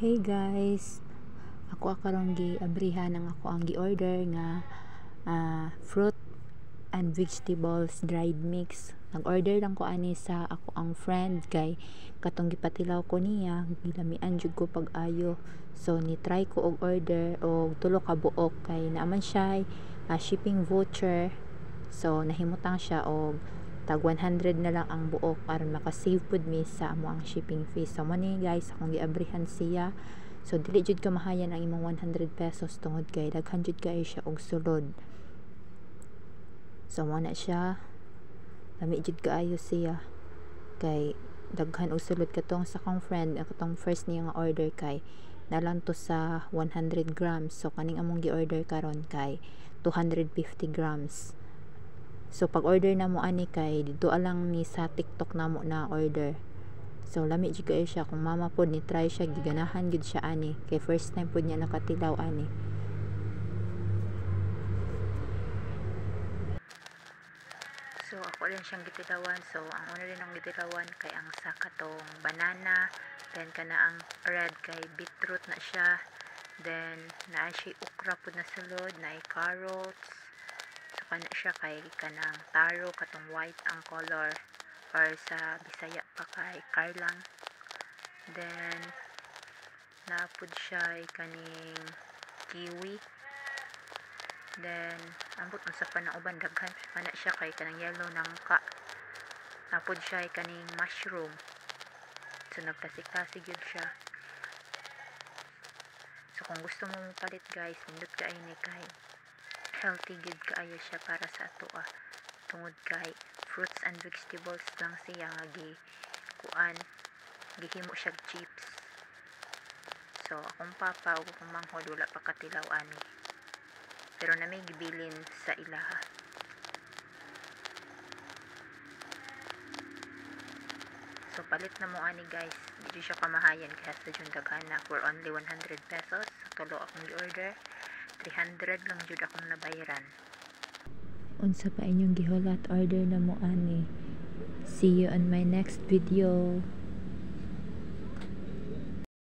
Hey guys, ako karon gi-abrihan ang ako ang gi-order nga fruit and vegetables dried mix. Nag-order lang ko ani sa ako ang friend kay katong gipatilaw ko niya, gilamian jud ko pag-ayo. So ni try ko og order og tulo ka buok kay naaman siya shipping voucher. So nahimutang siya og tag 100 na lang ang buok aron maka-save pud mi sa amo ang shipping fees. So mo ni guys akong giabrihan siya. So dili jud ka mahayan ang imong 100 pesos tungod kay daghan jud kay siya og sulod. So mo na siya. Lami jud kaayo siya. Kay daghan og sulod katong sa kong friend, katong first niya nga order kay nalang to sa 100 grams. So kaning among gi-order karon kay 250 grams. So pag order na mo ani kay dito alang ni sa TikTok na mo na order. So lami jud kay siya kung mama pod ni try siya giganahan gud siya ani kay first time pod niya nakatilaw ani. So ako rin siyang gitilawan. So ang una rin ang gitilawan kay ang sa katong banana, then kana ang red kay beetroot na siya, then naa siya okra pod na sulod, na carrots. So kana siya kay kanang taro katong white ang color or sa Bisaya pa kay karlang. Then napud siya kaning kiwi. Then ambot unsa pa na uban daghan pa na siya kay kanang yellow nangka. Napud siya kaning mushroom. So nagtasik-tasik gyud siya. So kung gusto mo palit guys, nindot ka ini kay healthy gid kaayo siya para sa ato tungod kay fruits and vegetables lang siya nga gihimo siya chips. So akong papa ug akong manghod wala pa katilaw ani, pero na may gibilin sa ilaha. So palit na mo ani guys, dili siya kamahayan kaya sa jud daghana for only 100 pesos. Sa tulo akong gi-order 300 lang jud akong nabayaran. Unsa pa inyong gihulat order na mo ani. See you on my next video.